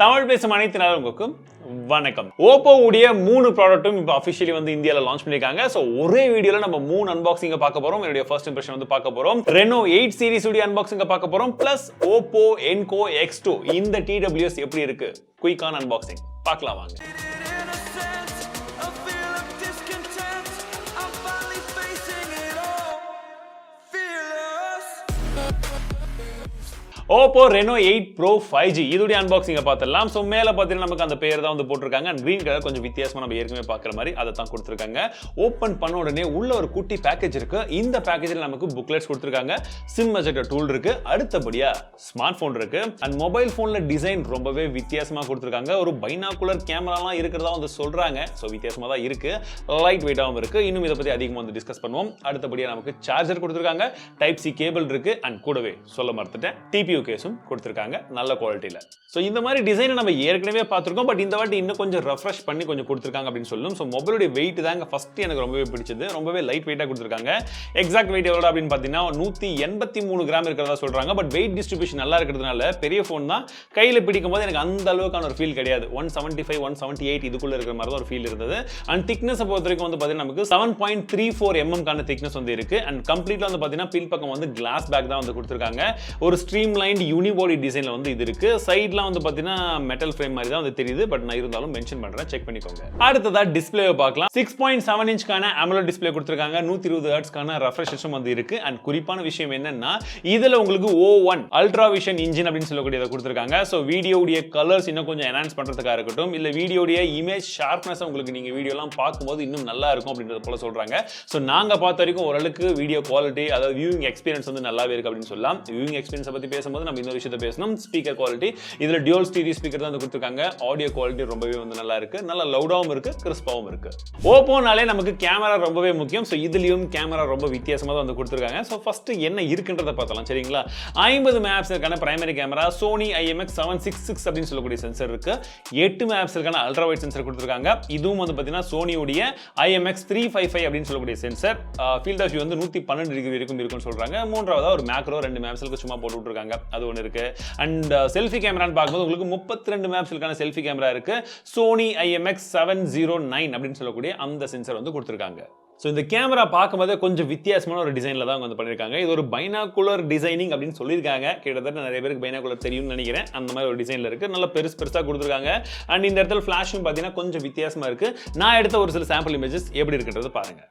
தமிழ் பேசும் அனைத்து நலன்களுக்கும் வணக்கம். OPPO உடைய 3 ப்ராடக்ட்டும் இப்போ அபிஷியலி வந்து இந்தியால லான்ச் பண்ணிருக்காங்க. சோ ஒரே வீடியோல நம்ம 3 அன்பாக்சிங் பார்க்க போறோம். என்னுடைய ஃபர்ஸ்ட் இம்ப்ரஷன் வந்து பார்க்க போறோம். Reno8 சீரிஸ் உடைய அன்பாக்சிங் பார்க்க போறோம். பிளஸ் OPPO Enco X2 இந்த TWS எப்படி இருக்கு குயிக்கான அன்பாக்சிங் பார்க்கலாம் வாங்க. OPPO Reno8 Pro 5G இதுடைய அன்பாக்சிங்க பார்த்தலாம். சோ மேல பார்த்தீங்கன்னா நமக்கு அந்த பேர் தான் வந்து போட்டுருக்காங்க. அண்ட் கிரீன் கலர் கொஞ்சம் வித்தியாசமா நம்ம ஏற்கனவே பார்க்குற மாதிரி அதை தான் கொடுத்துருக்காங்க. ஓப்பன் பண்ண உடனே உள்ள ஒரு குட்டி பேக்கேஜ் இருக்கு. இந்த பேக்கேஜில் நமக்கு புக்லெட்ஸ் கொடுத்துருக்காங்க. சிம் அட்ஜஸ்டர் டூல் இருக்கு. அடுத்தபடியா ஸ்மார்ட் போன் இருக்கு. அண்ட் மொபைல் போன்ல டிசைன் ரொம்பவே வித்தியாசமா கொடுத்துருக்காங்க. ஒரு பைனாகுலர் கேமராலாம் இருக்கிறதா வந்து சொல்றாங்க. சோ வித்தியாசமா தான் இருக்கு. லைட் வெயிட்டாகவும் இருக்கு. இன்னும் இதை பத்தி அதிகமாக வந்து டிஸ்கஸ் பண்ணுவோம். அடுத்தபடியா நமக்கு சார்ஜர் கொடுத்துருக்காங்க. டைப் சி கேபிள் இருக்கு. அண்ட் கூடவே சொல்ல மறந்துட்டேன் டிபியூ கேஸும் கொடுத்திருக்காங்க நல்ல குவாலிட்டில. சோ இந்த மாதிரி டிசைனை நம்ம ஏற்கனவே பார்த்திருக்கோம். பட் இந்த வாட்டி இன்னும் கொஞ்சம் ரெஃப்ரெஷ் பண்ணி கொஞ்சம் கொடுத்திருக்காங்க அப்படின்னு சொல்லணும். சோ மொபைலோட வெயிட் தாங்க ஃபர்ஸ்ட் எனக்கு ரொம்பவே பிடிச்சது. ரொம்பவே லைட் வெயிட்டா கொடுத்திருக்காங்க. எக்ஸாக்ட் வெயிட் எவ்வளவு அப்படின்னு பார்த்தீங்கன்னா 183 கிராம் இருக்கிறதா சொல்றாங்க. பட் வெயிட் டிஸ்ட்ரிபியூஷன் நல்லா இருக்கிறதுனால பெரிய ஃபோன் தான் கையில பிடிக்கும் போது எனக்கு அந்த அளவுக்கான ஒரு ஃபீல் கிடையாது. 175 178 இதுக்குள்ள இருக்கிற மாதிரி தான் ஒரு ஃபீல் இருந்தது. அண்ட் திக்னஸ் பொறுத்த வரைக்கும் வந்து பார்த்தீங்கன்னா நமக்கு 7.34 mm கான திக்னஸ் வந்து இருக்கு. அண்ட் கம்ப்ளீட்டா வந்து பார்த்தீங்கன்னா பின் பக்கம் வந்து கிளாஸ் பேக் தான் வந்து கொடுத்திருக்காங்க. ஒரு ஸ்ட்ரீம் லைன் யூனிபாடி டிசைன்ல வந்து இது இருக்கு. சைடுலாம் வந்து பாத்தீங்கன்னா மெட்டல் ஃப்ரேம் மாதிரி தான் வந்து தெரியுது. பட் நான் இருந்தாலும் மென்ஷன் பண்றேன், செக் பண்ணிக்கோங்க. அடுத்ததா டிஸ்ப்ளேவை பார்க்கலாம். 6.7 inch கான AMOLED டிஸ்ப்ளே கொடுத்திருக்காங்க. 120 Hz கான ரெஃப்ரெஷ் ரேட்டும் வந்து இருக்கு. அண்ட் குறிப்பான விஷயம் என்னன்னா இதுல உங்களுக்கு O1 அல்ட்ரா விஷன் இன்ஜின் அப்படின்னு சொல்லக்கூடியதை கொடுத்திருக்காங்க. சோ வீடியோவுடைய கலர்ஸ் இன்னும் கொஞ்சம் என்ஹான்ஸ் பண்றதுக்காக இருக்கட்டும், இல்ல வீடியோவுடைய இமேஜ் ஷார்ப்னஸ் உங்களுக்கு நீங்க வீடியோலாம் பார்க்கும்போது இன்னும் நல்லா இருக்கும் அப்படின்றது போல சொல்றாங்க. சோ நாங்க பார்த்த வரைக்கும் ஓரளவுக்கு வீடியோ குவாலிட்டி அதாவது வியூயிங் எக்ஸ்பீரியன்ஸ் வந்து நல்லாவே இருக்கு அப்படின்னு சொல்லலாம். வியூயிங் எக்ஸ்பீரியன்ஸ் பத்தி பேசும்போது நம்ம இன்னொரு விஷயத்தை பேசணும். ஸ்பீக்கர் குவாலிட்டி இதுல டியூவல் ஸ்டீரியோ ஸ்பீக்கர் தான் கொடுத்திருக்காங்க. ஆடியோ குவாலிட்டி ரொம்பவே வந்து நல்லா இருக்கு. நல்ல லவுடாவும் இருக்கு, கிறிஸ்பாவும் இருக்கு. ஓப்போனாலே நமக்கு கேமரா ரொம்பவே முக்கியம். சோ இதுலயும் கேமரா ரொம்ப வித்தியாசமா தான் வந்து கொடுத்திருக்காங்க. சோ ஃபர்ஸ்ட் என்ன இருக்குன்றத பார்த்தலாம் சரிங்களா. 50 மெகாபிக்சலுக்கான பிரைமரி கேமரா, Sony IMX766 அப்படின்னு சொல்லக்கூடிய சென்சார் இருக்கு. 8 மெகாபிக்சலுக்கான அல்ட்ரா வைட் சென்சார் கொடுத்திருக்காங்க. இதுவும் வந்து பாத்தீங்கன்னா சோனியுடைய IMX355 அப்படின்னு சொல்லக்கூடிய சென்சார். ஃபீல்ட் ஆஃப் வியூ வந்து 112 டிகிரி வரைக்கும் இருக்கும்னு சொல்றாங்க. மூன்றாவதா ஒரு மேக்ரோ 2 மெகாபிக்சலுக்கு சும்மா போட்டு விட்டுருக்காங்க. அது ஒன்று இருக்கு. அண்ட் செல்ஃபி கேமரான்னு பார்க்கும்போது உங்களுக்கு 32 மெகாபிக்சலுக்கான செல்ஃபி கேமரா இருக்கு. Sony IMX709 அப்படின்னு சொல்லக்கூடிய அந்த சென்சார் வந்து கொடுத்திருக்காங்க. சோ இந்த கேமரா பார்க்கும்போது கொஞ்சம் வித்தியாசமான ஒரு டிசைன்ல தான் வந்து பண்ணிருக்காங்க. இது ஒரு பைனாகுலர் டிசைனிங் அப்படின்னு சொல்லியிருக்காங்க. கிட்டத்தட்ட நிறைய பேருக்கு பைனாகுலர் தெரியும்னு நினைக்கிறேன். அந்த மாதிரி ஒரு டிசைன்ல இருக்கு. நல்ல பெருசா கொடுத்திருக்காங்க. அண்ட் இந்த இடத்துல ஃபிளாஷும் பார்த்தீங்கன்னா கொஞ்சம் வித்தியாசமா இருக்கு. நான் எடுத்த ஒரு சில சாம்பிள் இமேஜஸ் எப்படி இருக்குன்றது பாருங்க.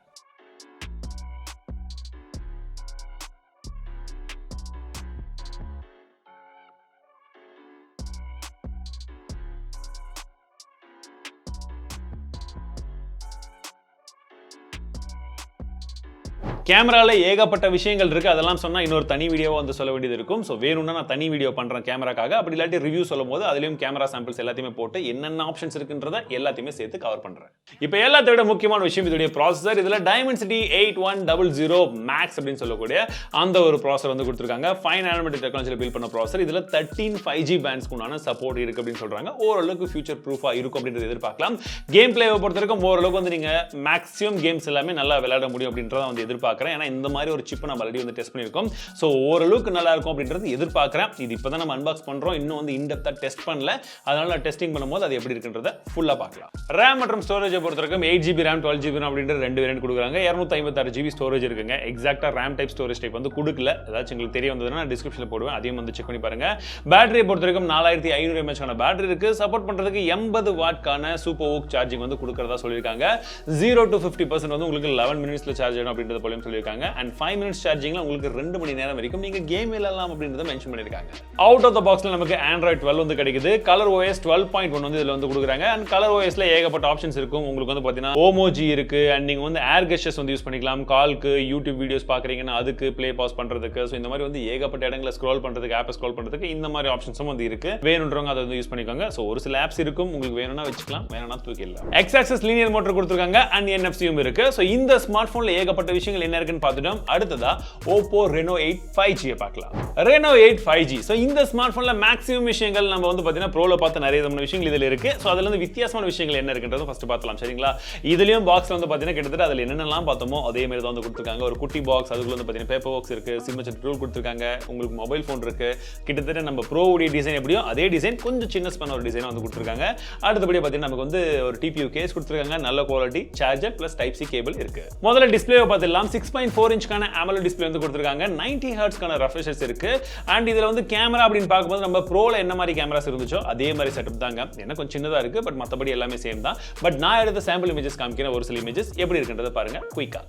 கேமரால ஏகப்பட்ட விஷயங்கள் இருக்கு. அதெல்லாம் சொன்னா இன்னொரு தனி வீடியோவா வந்து சொல்ல வேண்டியது இருக்கும். சோ வேணும்னா நான் தனி வீடியோ பண்றேன் கேமராக்காக. அப்படி இல்லாட்டி ரிவ்யூ சொல்லும்போது அதுலயும் கேமரா சாம்பிள்ஸ் எல்லாத்தையுமே போட்டு என்னென்ன ஆப்ஷன்ஸ் இருக்குன்றத எல்லாத்தையுமே சேர்த்து கவர் பண்றேன். இப்போ எல்லாத்தை விட முக்கியமான விஷயம் இதோட ப்ராசஸர். இதுல Dimensity 8100 Max அப்படின்னு சொல்லக்கூடிய அந்த ஒரு ப்ராசஸர் வந்து கொடுத்திருக்காங்க. 5 nanometer டெக்னாலஜில பில்ட் பண்ண ப்ராசஸர். இதுல 13 5G பேண்ட்ஸ்க்கு உண்டான சப்போர்ட் இருக்கு அப்படின்னு சொல்றாங்க. ஓரளவுக்கு ஃபியூச்சர் ப்ரூஃபா இருக்கும் அப்படின்றது எதிர்பார்க்கலாம். கேம் பிளேவை பொறுத்தவரைக்கும் ஓரளவுக்கு வந்து நீங்க மேக்ஸிமம் கேம்ஸ் எல்லாமே நல்லா விளையாட முடியும் அப்படின்றத வந்து எதிர்பார்க்கிறேன். ஏன்னா இந்த மாதிரி ஒரு சிப் நம்ம ஆல்ரெடி வந்து டெஸ்ட் பண்ணிருக்கோம். சோ ஓரளவுக்கு நல்லா இருக்கும் அப்படின்றது எதிர்பார்க்கிறேன். இது இப்பதான் நம்ம அன்பாக்ஸ் பண்றோம். இன்னும் வந்து இன்டெப்தா டெஸ்ட் பண்ணல. அதனால டெஸ்டிங் பண்ணும்போது அது எப்படி இருக்குன்றத ஃபுல்லா பார்க்கலாம். RAM மற்றும் ஸ்டோரேஜ் பொறுத்தவரைக்கும் 8GB RAM 12GB RAM அப்படின்ற ரெண்டு வேரியன்ட் கொடுக்குறாங்க. 256GB ஸ்டோரேஜ் இருக்குங்க. எக்ஸாக்ட்டா RAM டைப் ஸ்டோரேஜ் டைப் வந்து கொடுக்கல. ஏதாச்சும் உங்களுக்கு தெரிய வந்ததுன்னா டிஸ்கிரிப்ஷன்ல போடுவேன். அதையும் வந்து செக் பண்ணி பாருங்க. பேட்டரியை பொறுத்தவரைக்கும் 4500 mAh கான பேட்டரி இருக்கு. சப்போர்ட் பண்றதுக்கு 80 வாட் கான சூப்பர் ஓக் சார்ஜிங் வந்து கொடுக்கறதா சொல்லிருக்காங்க. 0 to 50% வந்து உங்களுக்கு 11 மினிட்ஸ்ல சார்ஜ் ஆகும் அப்படின்றது போலயும் சொல்லிருக்காங்க. அண்ட் 5 minutes சார்ஜிங்ல உங்களுக்கு 2 மணி நேரம் வரைக்கும் நீங்க கேம் விளையாடலாம் அப்படின்றத மென்ஷன் பண்ணிருக்காங்க. அவுட் ஆஃப் தி பாக்ஸ்ல நமக்கு Android 12 வந்து கிடைக்குது. கலர் OS 12.1 வந்து இதுல வந்து கொடுக்குறாங்க. அண்ட் கலர் OSல ஏகப்பட்ட ஆப்ஷன்ஸ் இருக்கும். உங்களுக்கு வந்து பாத்தீங்கன்னா ஓமோஜி இருக்கு. அண்ட் நீங்க வந்து ஏர் கெஸ்டர்ஸ் வந்து யூஸ் பண்ணிக்கலாம். கால்க்கு, யூடியூப் வீடியோஸ் பாக்குறீங்கன்னா அதுக்கு ப்ளே பாஸ் பண்றதுக்கு. சோ இந்த மாதிரி வந்து ஏகப்பட்ட இடங்களை ஸ்க்ரோல் பண்றதுக்கு, ஆப்பை ஸ்க்ரோல் பண்றதுக்கு இந்த மாதிரி ஆப்ஷன்ஸும் வந்து இருக்கு. வேணும்ன்றவங்க அதை வந்து யூஸ் பண்ணிக்கோங்க. சோ ஒரு சில ஆப்ஸ் இருக்கும். உங்களுக்கு வேணும்னா வச்சுக்கலாம், வேணும்னா தூக்கிடலாம். X axis linear motor கொடுத்திருக்காங்க. அண்ட் NFC இருக்கு. சோ இந்த ஸ்மார்ட் போன்ல ஏகப்பட்ட விஷயங்கள் என்ன இருக்குன்னு பார்த்துட்டோம். அடுத்ததா OPPO Reno8 5G பார்க்கலாம். Reno8 5G. ஸோ இந்த ஸ்மார்ட் போன்ல மேக்ஸிமம் விஷயங்கள் நம்ம வந்து பார்த்தீங்கன்னா ப்ரோல பார்த்த நிறைய விதமான விஷயங்கள் இதில் இருக்கு. ஸோ அதுல இருந்து வித்தியாசமான விஷயங்கள் என்ன இருக்குன்றதும் ஃபர்ஸ்ட் பார்க்கலாம். சரிங்களா? இதுலயும் பாக்ஸ்ல வந்து பார்த்தீங்கன்னா கிட்டத்தட்ட அதில் என்னென்னலாம் பார்த்தோமோ அதே மாதிரி தான் வந்து கொடுத்துருக்காங்க. ஒரு குட்டி பாக்ஸ், அதுக்குள்ள வந்து பார்த்தீங்கன்னா பேப்பர் பாக்ஸ் இருக்கு, சிக்னேச்சர் டூல் கொடுத்துருக்காங்க, உங்களுக்கு மொபைல் ஃபோன் இருக்கு. கிட்டத்தட்ட நம்ம ப்ரோ உடைய டிசைன் எப்படியோ அதே டிசைன் கொஞ்சம் சின்ன ஸ்பேன் ஒரு டிசைன் வந்து கொடுத்துருக்காங்க. அடுத்தபடி பார்த்தீங்கன்னா நமக்கு வந்து ஒரு TPU கேஸ் கொடுத்துருக்காங்க, நல்ல quality charger plus type C cable இருக்கு. முதல்ல டிஸ்பிளே பார்த்துலாம் 6.4 இன்ச்க்கான AMOLED டிஸ்பிளே வந்து கொடுத்துருக்காங்க. 90 ஹெர்ட்ஸ்க்கான ரெஃப்ரெஷ் இருக்கு. அண்ட் இதுல வந்து கேமரா அப்படின்னு பார்க்கும்போது நம்ம ப்ரோல என்ன மாதிரி கேமராஸ் இருந்துச்சோ அதே மாதிரி செட்டப் தாங்க. என்ன கொஞ்சம் சின்னதா இருக்கு, பட் மற்றபடி எல்லாமே சேம் தான். பட் நான் எடுத்த சாம்பிள் இமேஜஸ் காமிக்கிறேன். ஒரு சில இமேஜஸ் எப்படி இருக்குன்றதை பாருங்க குயிக்கா.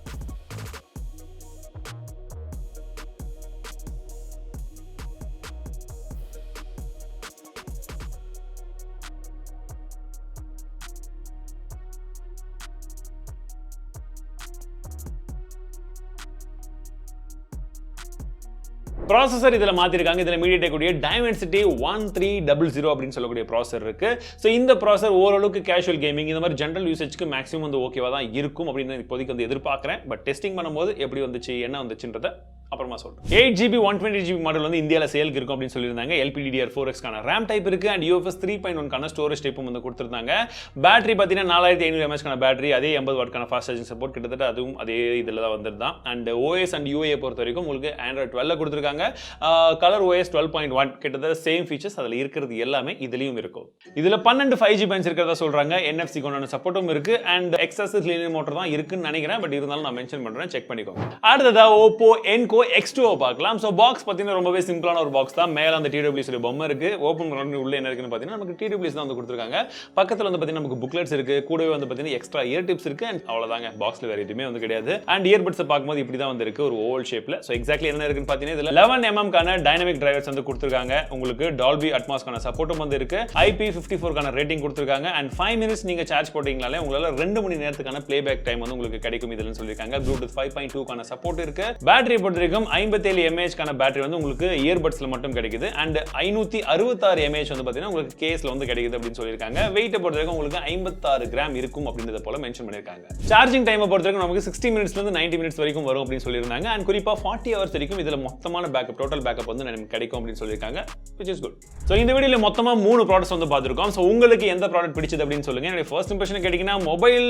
ப்ராசஸர் இதில் மாற்றிருக்காங்க. இதில் MediaTek உடைய Dimensity 1300 அப்படின்னு சொல்லக்கூடிய ப்ராசஸர் இருக்கு. ஸோ இந்த ப்ராசஸர் ஓரளவுக்கு கேஷுவல் கேமிங் இந்த மாதிரி ஜென்ரல் யூசேஜ்க்கு மேக்ஸிமம் வந்து ஓகேவா தான் இருக்கும் அப்படின்னு இப்போதைக்கு வந்து எதிர்பார்க்குறேன். பட் டெஸ்டிங் பண்ணும்போது எப்படி வந்துச்சு என்ன வந்துச்சுன்றதை அப்புறமா சொல்றேன். 8GB 128GB மாடல் வந்து இந்தியாவில் சேலுக்கு இருக்கும் அப்படின்னு சொல்லியிருந்தாங்க. LPDDR4X கான RAM டைப் இருக்கு அண்ட் UFS 3.1 கான ஸ்டோரேஜ் டைப்பும் வந்து கொடுத்திருந்தாங்க. பேட்டரி பார்த்தீங்கன்னா 4500 mAh கான பேட்டரி, அதே 80 வாட் கான ஃபாஸ்ட் சார்ஜிங் சப்போர்ட், கிட்டத்தட்ட அதுவும் அதே இதில் தான் வந்துருதான். அண்ட் OS அண்ட் UA பொறுத்த வரைக்கும் உங்களுக்கு Android 12 கொடுத்துருக்காங்க. கலர் OS 12.1 கிட்டத்தட்ட சேம் ஃபீச்சர்ஸ் அதில் இருக்கிறது எல்லாமே இதுலயும் இருக்கும். இதில் 12 5G பேண்ட்ஸ் இருக்கிறதா சொல்றாங்க. NFC கொண்டான சப்போர்ட்டும் இருக்கு அண்ட் எக்ஸஸ் லீனியர் மோட்டர் தான் இருக்குன்னு நினைக்கிறேன். பட் இருந்தாலும் நான் மென்ஷன் பண்றேன், செக் பண்ணிக்கோங்க. அடுத்ததா OPPO Enco X2 பார்க்கலாம். சோ பாக்ஸ் பாத்தீங்கன்னா ரொம்பவே சிம்பிளான ஒரு பாக்ஸ் தான். மேல அந்த TWS உடைய பொம்மை இருக்கு. ஓபன் பண்ணி உள்ள என்ன இருக்குன்னு பாத்தீங்கன்னா நமக்கு TWS தான் வந்து கொடுத்திருக்காங்க. பக்கத்துல வந்து பாத்தீங்கன்னா நமக்கு புக்லெட்ஸ் இருக்கு. கூடவே வந்து பாத்தீங்கன்னா எக்ஸ்ட்ரா இயர் டிப்ஸ் இருக்கு அண்ட் அவ்வளவுதாங்க. பாக்ஸ்ல வேற எதுவுமே வந்து கிடையாது. அண்ட் இயர்பட்ஸ் பார்க்கும்போது இப்படி தான் வந்து இருக்கு, ஒரு ஓவல் ஷேப்ல. சோ எக்ஸாக்ட்லி என்ன இருக்குன்னு பாத்தீங்கன்னா இதுல 11mm கான டைனமிக் டிரைவர்ஸ் வந்து கொடுத்திருக்காங்க. உங்களுக்கு Dolby Atmos கான சப்போர்ட்டும் வந்து இருக்கு. IP54 கான ரேட்டிங் கொடுத்திருக்காங்க அண்ட் 5 minutes நீங்க சார்ஜ் போட்டீங்கனாலே உங்களால 2 மணி நேரத்துக்கான ப்ளேபேக் டைம் வந்து உங்களுக்கு கிடைக்கும் இதுன்னு சொல்லிருக்காங்க. Bluetooth 5.2 கான சப்போர்ட் இருக்கு. பேட்டரி பொறுத்தவரைக்கும் 57 mAh கான பேட்டரி வந்து உங்களுக்கு இயர்பட்ஸ்ல மட்டும் கிடைக்குது அண்ட் 566 mAh வந்து பாத்தீங்கன்னா உங்களுக்கு கேஸ்ல வந்து கிடைக்குது அப்படின்னு சொல்லிருக்காங்க. வெயிட் பொறுத்தவரைக்கும் உங்களுக்கு 56 கிராம் இருக்கும் அப்படின்றத போல மென்ஷன் பண்ணிருக்காங்க. சார்ஜிங் டைம் பொறுத்தவரைக்கும் நமக்கு 60 minutesல இருந்து 90 minutes வரைக்கும் வரும் அப்படின்னு சொல்லிருந்தாங்க. அண்ட் குறிப்பா 40 hours வரைக்கும் இதுல மொத்தமான பேக்கப் டோட்டல் பேக்கப் வந்து நமக்கு கிடைக்கும் அப்படின்னு சொல்லிருக்காங்க, which is good. சோ இந்த வீடியோல மொத்தமா 3 ப்ராடக்ட்ஸ் வந்து பாத்துறோம். சோ உங்களுக்கு எந்த ப்ராடக்ட் பிடிச்சது அப்படின்னு சொல்லுங்க. என்னோட ஃபர்ஸ்ட் இம்ப்ரஷன் கேட்டிங்கன்னா மொபைல்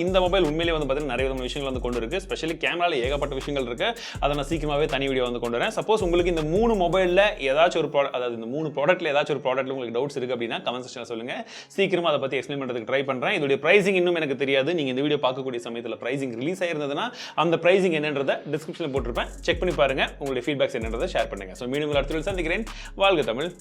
இந்த மொபைல் உண்மையிலேயே வந்து பாத்தீங்கன்னா நிறைய விதமான விஷயங்கள் வந்து கொண்டு இருக்கு. ஸ்பெஷலி கேமரால ஏகப்பட்ட விஷயங்கள் இருக்கு. அதை நான் சீக்கிரமாவே தனி வீடியோ வந்து கொண்டு வரேன். சப்போஸ் உங்களுக்கு இந்த 3 மொபைல்ல ஏதாச்சும் ஒரு ப்ராடக்ட், அதாவது இந்த 3 ப்ராடக்ட்ல ஏதாச்சும் ஒரு ப்ராடக்ட்ல உங்களுக்கு டவுட்ஸ் இருக்கு அப்படின்னா கமெண்ட் செக்ஷன்ல சொல்லுங்க. சீக்கிரமா அதை பத்தி எக்ஸ்பிளைன் பண்றதுக்கு ட்ரை பண்றேன். இதோட பிரைசிங் இன்னும் எனக்கு தெரியாது. நீங்க இந்த வீடியோ பார்க்கக்கூடிய சமயத்துல பிரைசிங் ரிலீஸ் ஆயிருந்ததுன்னா அந்த பிரைசிங் என்னன்றதை டிஸ்கிரிப்ஷன்ல போட்டிருப்பேன். செக் பண்ணி பாருங்க. உங்களுடைய ஃபீட்பேக்ஸ் என்னன்றதை ஷேர் பண்ணுங்க. சோ மீண்டும் அடுத்த வீடியோல சந்திக்கிறேன். வாழ்க தமிழ்.